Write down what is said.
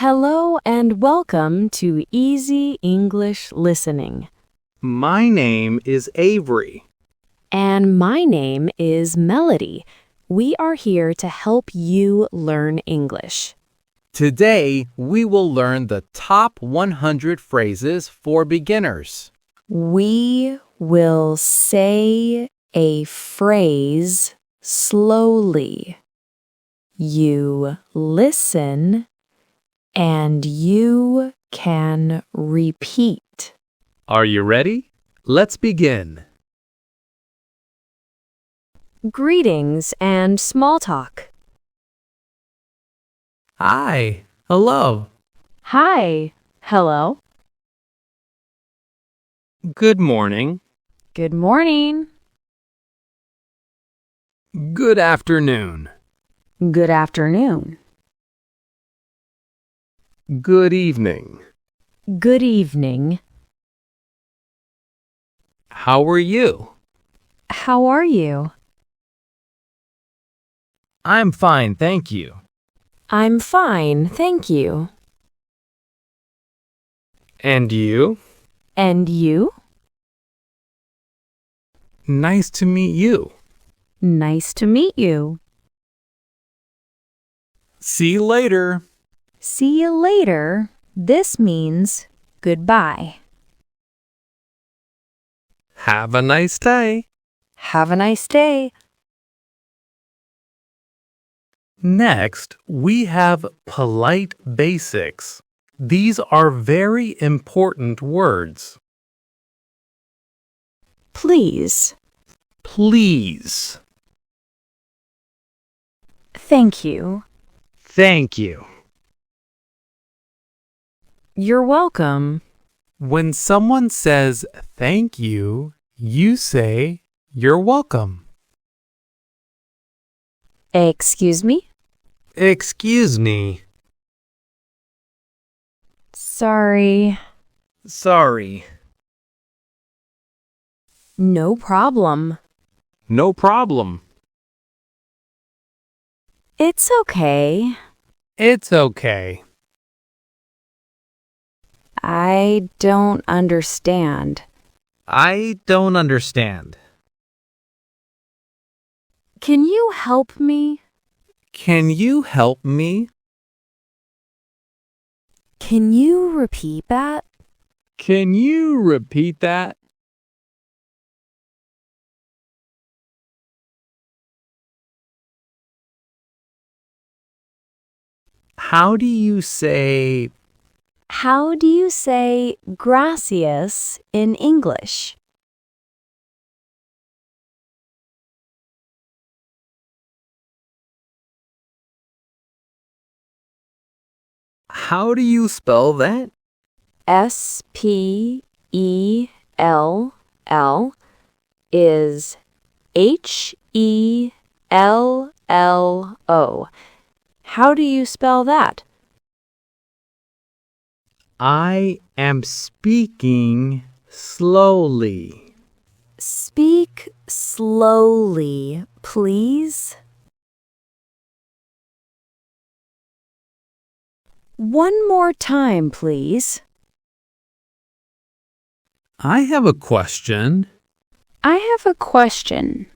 Hello and welcome to Easy English Listening. My name is Avery. And my name is Melody. We are here to help you learn English. Today, we will learn the top 100 phrases for beginners. We will say a phrase slowly. You listen and you can repeat. Are you ready? Let's begin. Greetings and small talk. Hi. Hello. Hi. Hello. Good morning. Good morning. Good afternoon. Good afternoon. Good evening. Good evening. How are you? How are you? I'm fine, thank you. I'm fine, thank you. And you? And you? Nice to meet you. Nice to meet you. See you later. See you later. This means goodbye. Have a nice day. Have a nice day. Next, we have polite basics. These are very important words. Please. Please. Thank you. Thank you. You're welcome. When someone says thank you, you say you're welcome. Excuse me? Excuse me. Sorry. Sorry. No problem. No problem. It's okay. It's okay. I don't understand. I don't understand. Can you help me? Can you help me? Can you repeat that? Can you repeat that? How do you say How do you say gracias in English? How do you spell that? Spell is Hello. How do you spell that? I am speaking slowly. Speak slowly, please. One more time, please. I have a question. I have a question.